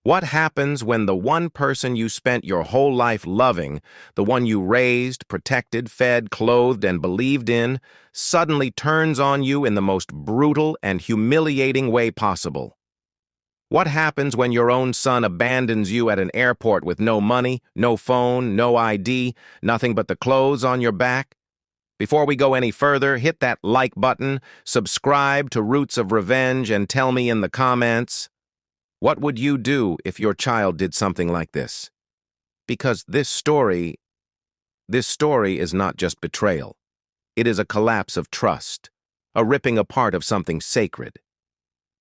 What happens when the one person you spent your whole life loving, the one you raised, protected, fed, clothed, and believed in, suddenly turns on you in the most brutal and humiliating way possible? What happens when your own son abandons you at an airport with no money, no phone, no ID, nothing but the clothes on your back? Before we go any further, hit that like button, subscribe to Roots of Revenge, and tell me in the comments, what would you do if your child did something like this? Because this story is not just betrayal. It is a collapse of trust, a ripping apart of something sacred.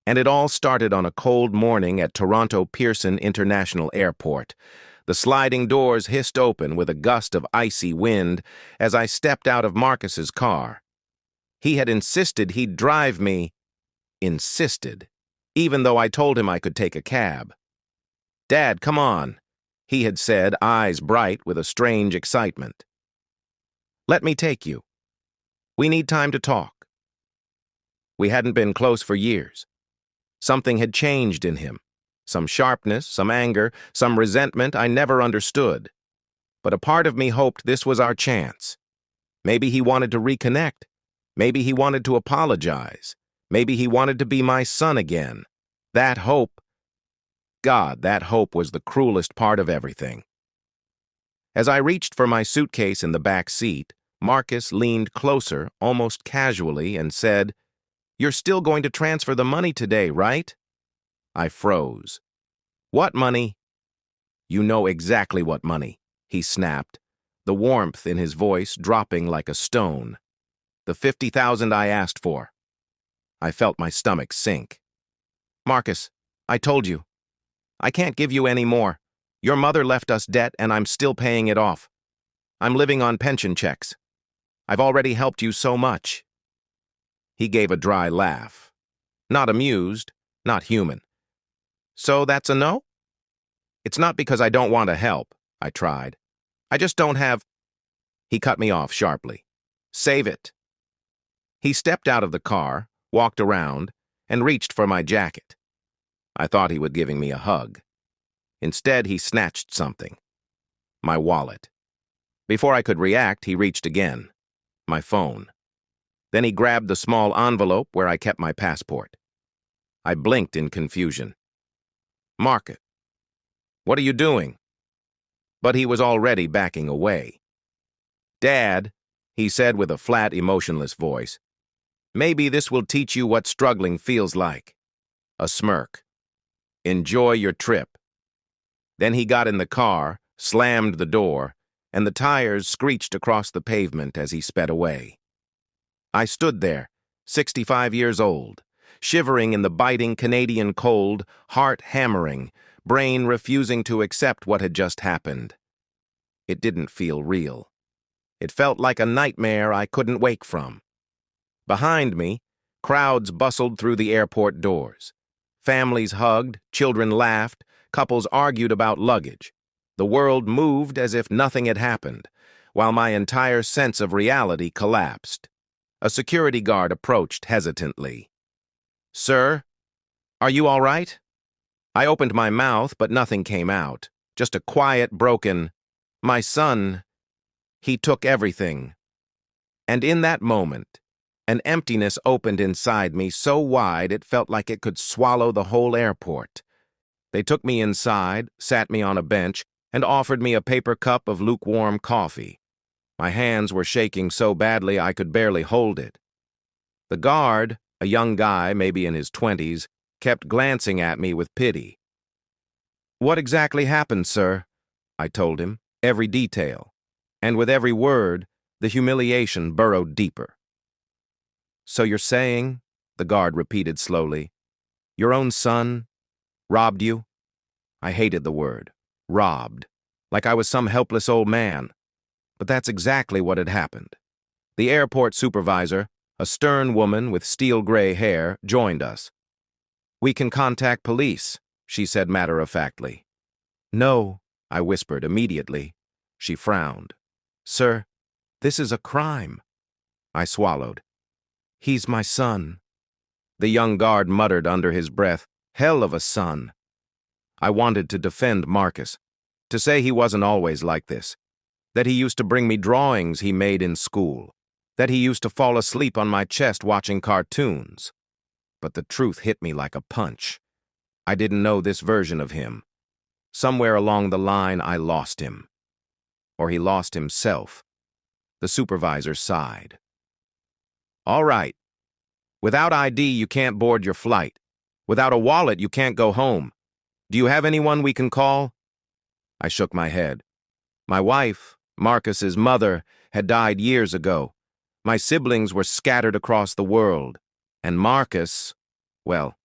And it all started on a cold morning at Toronto Pearson International Airport. The sliding doors hissed open with a gust of icy wind as I stepped out of Marcus's car. He had insisted he'd drive me. Insisted. Even though I told him I could take a cab. "Dad, come on," he had said, eyes bright with a strange excitement. "Let me take you. We need time to talk." We hadn't been close for years. Something had changed in him. Some sharpness, some anger, some resentment I never understood. But a part of me hoped this was our chance. Maybe he wanted to reconnect. Maybe he wanted to apologize. Maybe he wanted to be my son again. That hope was the cruelest part of everything. As I reached for my suitcase in the back seat, Marcus leaned closer, almost casually, and said, "You're still going to transfer the money today, right?" I froze. "What money?" "You know exactly what money," he snapped, the warmth in his voice dropping like a stone. "The $50,000 I asked for." I felt my stomach sink. "Marcus, I told you. I can't give you any more. Your mother left us debt and I'm still paying it off. I'm living on pension checks. I've already helped you so much." He gave a dry laugh. Not amused, not human. "So that's a no?" "It's not because I don't want to help," I tried. "I just don't have—" He cut me off sharply. "Save it." He stepped out of the car, walked around, and reached for my jacket. I thought he was giving me a hug. Instead, he snatched something. My wallet. Before I could react, he reached again. My phone. Then he grabbed the small envelope where I kept my passport. I blinked in confusion. "Marcus, what are you doing?" But he was already backing away. "Dad," he said with a flat, emotionless voice, "maybe this will teach you what struggling feels like." A smirk. "Enjoy your trip." Then he got in the car, slammed the door, and the tires screeched across the pavement as he sped away. I stood there, 65 years old, shivering in the biting Canadian cold, heart hammering, brain refusing to accept what had just happened. It didn't feel real. It felt like a nightmare I couldn't wake from. Behind me, crowds bustled through the airport doors. Families hugged, children laughed, couples argued about luggage. The world moved as if nothing had happened, while my entire sense of reality collapsed. A security guard approached hesitantly. "Sir, are you all right?" I opened my mouth, but nothing came out. Just a quiet, broken, "My son, he took everything." And in that moment, an emptiness opened inside me so wide it felt like it could swallow the whole airport. They took me inside, sat me on a bench, and offered me a paper cup of lukewarm coffee. My hands were shaking so badly I could barely hold it. The guard, a young guy, maybe in his 20s, kept glancing at me with pity. "What exactly happened, sir?" I told him, every detail. And with every word, the humiliation burrowed deeper. "So you're saying," the guard repeated slowly, "your own son robbed you?" I hated the word, robbed, like I was some helpless old man. But that's exactly what had happened. The airport supervisor, a stern woman with steel-gray hair, joined us. "We can contact police," she said matter-of-factly. "No," I whispered immediately. She frowned. "Sir, this is a crime." I swallowed. "He's my son." The young guard muttered under his breath, "Hell of a son." I wanted to defend Marcus, to say he wasn't always like this, that he used to bring me drawings he made in school, that he used to fall asleep on my chest watching cartoons. But the truth hit me like a punch. I didn't know this version of him. Somewhere along the line, I lost him. Or he lost himself. The supervisor sighed. All right. Without ID, you can't board your flight. Without a wallet, you can't go home. Do you have anyone we can call? I shook my head. My wife, Marcus's mother, had died years ago. My siblings were scattered across the world. And Marcus, well,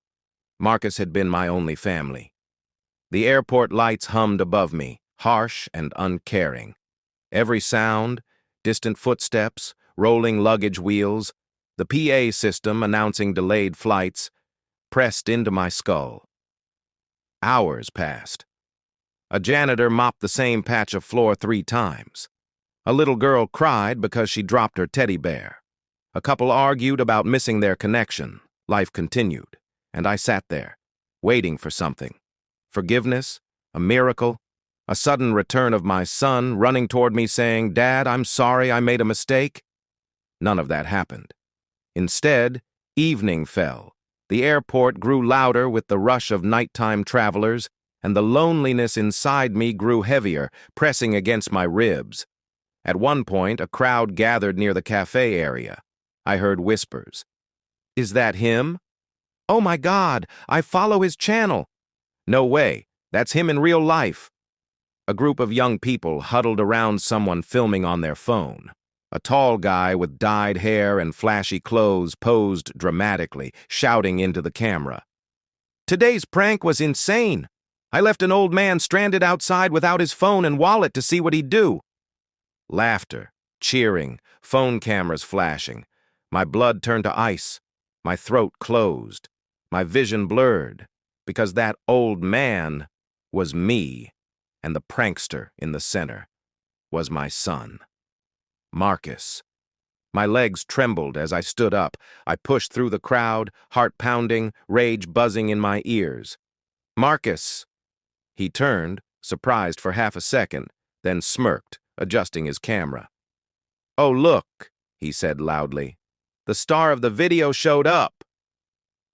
Marcus had been my only family. The airport lights hummed above me, harsh and uncaring. Every sound, distant footsteps, rolling luggage wheels, the PA system announcing delayed flights, pressed into my skull. Hours passed. A janitor mopped the same patch of floor 3 times. A little girl cried because she dropped her teddy bear. A couple argued about missing their connection. Life continued, and I sat there, waiting for something. Forgiveness, a miracle, a sudden return of my son running toward me saying, "Dad, I'm sorry I made a mistake." None of that happened. Instead, evening fell. The airport grew louder with the rush of nighttime travelers, and the loneliness inside me grew heavier, pressing against my ribs. At one point, a crowd gathered near the cafe area. I heard whispers. "Is that him? Oh my God, I follow his channel." "No way, that's him in real life." A group of young people huddled around someone filming on their phone. A tall guy with dyed hair and flashy clothes posed dramatically, shouting into the camera. "Today's prank was insane. I left an old man stranded outside without his phone and wallet to see what he'd do." Laughter, cheering, phone cameras flashing. My blood turned to ice. My throat closed. My vision blurred, because that old man was me, and the prankster in the center was my son. Marcus. My legs trembled as I stood up. I pushed through the crowd, heart pounding, rage buzzing in my ears. "Marcus!" He turned, surprised for half a second, then smirked, adjusting his camera. "Oh, look," he said loudly. "The star of the video showed up."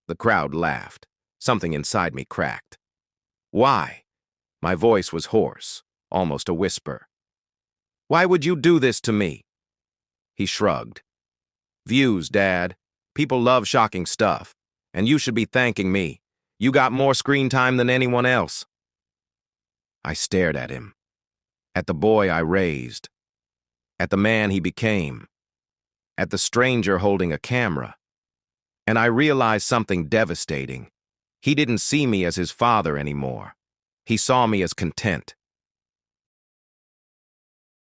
The crowd laughed. Something inside me cracked. "Why?" My voice was hoarse, almost a whisper. "Why would you do this to me?" He shrugged. "Views, Dad. People love shocking stuff. And you should be thanking me. You got more screen time than anyone else." I stared at him. At the boy I raised. At the man he became. At the stranger holding a camera. And I realized something devastating. He didn't see me as his father anymore. He saw me as content,